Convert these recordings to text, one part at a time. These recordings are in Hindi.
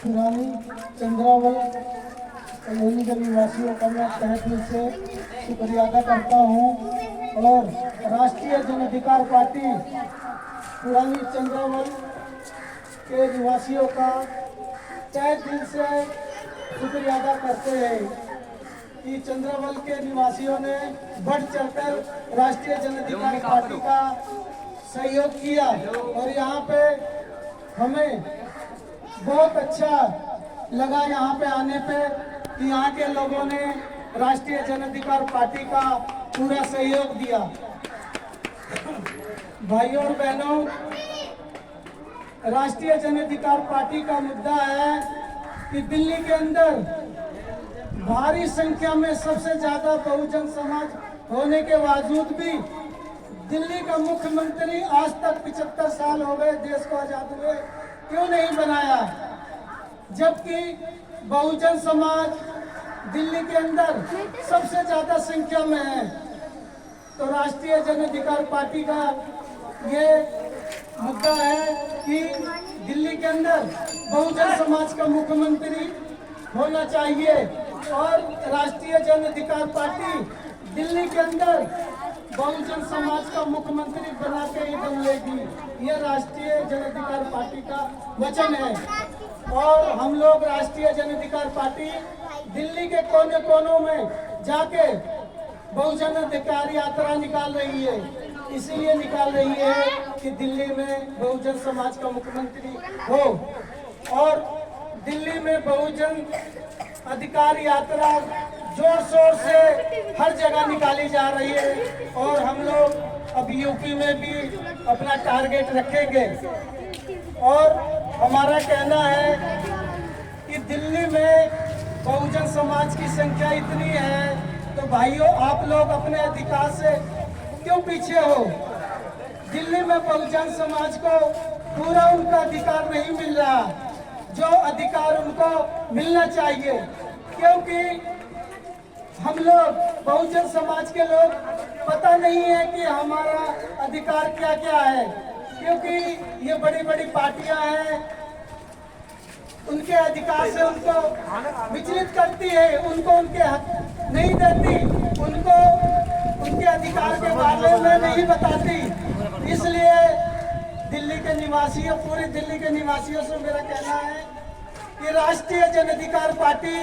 पुरानी चंद्रावल कॉलोनी के निवासियों का मैं तहे दिल से शुक्रिया अदा करता हूँ और राष्ट्रीय जन अधिकार पार्टी पुरानी चंद्रावल के निवासियों का तहे दिल से शुक्रिया अदा करते हैं कि चंद्रावल के निवासियों ने बढ़ चढ़कर राष्ट्रीय जन अधिकार पार्टी का सहयोग किया और यहाँ पे हमें बहुत अच्छा लगा यहाँ पे आने पे कि यहाँ के लोगों ने राष्ट्रीय जन अधिकार पार्टी का पूरा सहयोग दिया। भाइयों और बहनों, राष्ट्रीय जन अधिकार पार्टी का मुद्दा है कि दिल्ली के अंदर भारी संख्या में सबसे ज्यादा बहुजन समाज होने के बावजूद भी दिल्ली का मुख्यमंत्री आज तक 75 साल हो गए देश को आजाद हुए क्यों नहीं बनाया, जबकि बहुजन समाज दिल्ली के अंदर सबसे ज्यादा संख्या में है। तो राष्ट्रीय जन अधिकार पार्टी का ये मुद्दा है कि दिल्ली के अंदर बहुजन समाज का मुख्यमंत्री होना चाहिए और राष्ट्रीय जन अधिकार पार्टी दिल्ली के अंदर बहुजन समाज का मुख्यमंत्री बना के ही दम लेगी। यह राष्ट्रीय जन अधिकार पार्टी का वचन है और हम लोग राष्ट्रीय जन अधिकार पार्टी दिल्ली के कोने कोनों में जाके बहुजन अधिकार यात्रा निकाल रही है। इसीलिए निकाल रही है कि दिल्ली में बहुजन समाज का मुख्यमंत्री हो और दिल्ली में बहुजन अधिकार यात्रा जोर शोर से हर जगह निकाली जा रही है और हम लोग अब यूपी में भी अपना टारगेट रखेंगे। और हमारा कहना है कि दिल्ली में बहुजन समाज की संख्या इतनी है तो भाइयों आप लोग अपने अधिकार से क्यों पीछे हो। दिल्ली में बहुजन समाज को पूरा उनका अधिकार नहीं मिल रहा जो अधिकार उनको मिलना चाहिए, क्योंकि हम लोग बहुजन समाज के लोग पता नहीं है कि हमारा अधिकार क्या क्या है, क्योंकि ये बड़ी बड़ी पार्टियां हैं उनके अधिकार से उनको विचलित करती है, उनको उनके हक नहीं देती, उनको उनके अधिकार के बारे में नहीं बताती। इसलिए दिल्ली के निवासियों, पूरी दिल्ली के निवासियों से मेरा कहना है कि राष्ट्रीय जन अधिकार पार्टी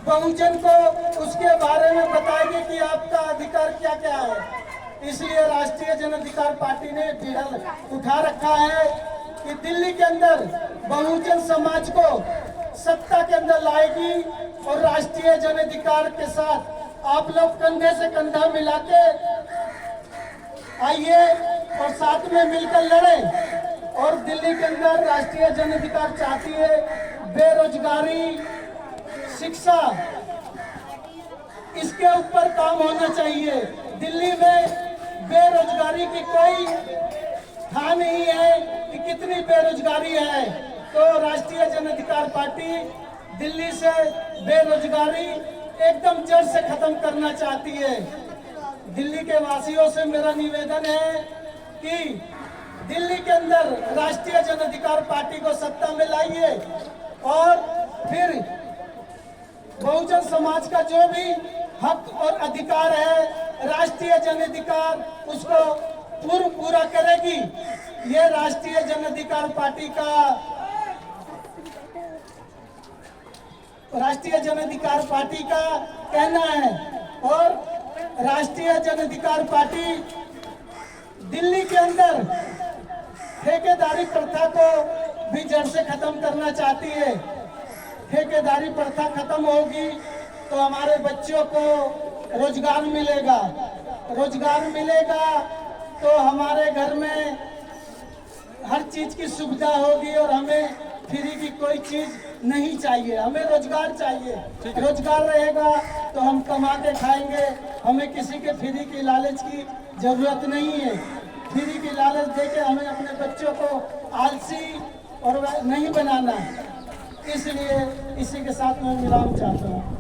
बहुजन को उसके बारे में बताएगी कि आपका अधिकार क्या क्या है। इसलिए राष्ट्रीय जन अधिकार पार्टी ने बीड़ा उठा रखा है कि दिल्ली के अंदर बहुजन समाज को सत्ता के अंदर लाएगी और राष्ट्रीय जन अधिकार के साथ आप लोग कंधे से कंधा मिला के आइए और साथ में मिलकर लड़ें। और दिल्ली के अंदर राष्ट्रीय जन अधिकार चाहती है बेरोजगारी, शिक्षा, इसके ऊपर काम होना चाहिए। दिल्ली में बेरोजगारी की कोई था नहीं है कि कितनी बेरोजगारी है, तो राष्ट्रीय जन अधिकार पार्टी दिल्ली से बेरोजगारी एकदम जड़ से खत्म करना चाहती है। दिल्ली के वासियों से मेरा निवेदन है कि दिल्ली के अंदर राष्ट्रीय जन अधिकार पार्टी को सत्ता में लाइए और फिर बहुजन समाज का जो भी हक और अधिकार है राष्ट्रीय जन अधिकार उसको पूरा करेगी। ये राष्ट्रीय जन अधिकार पार्टी का कहना है और राष्ट्रीय जन अधिकार पार्टी दिल्ली के अंदर ठेकेदारी प्रथा को भी जड़ से खत्म करना चाहती है। ठेकेदारी प्रथा खत्म होगी तो हमारे बच्चों को रोजगार मिलेगा, रोजगार मिलेगा तो हमारे घर में हर चीज की सुविधा होगी और हमें फ्री की कोई चीज नहीं चाहिए, हमें रोजगार चाहिए। रोजगार रहेगा तो हम कमा के खाएंगे, हमें किसी के फ्री की लालच की जरूरत नहीं है। फ्री की लालच देके हमें अपने बच्चों को आलसी और नहीं बनाना। इसलिए इसी के साथ मैं विराम चाहता हूँ।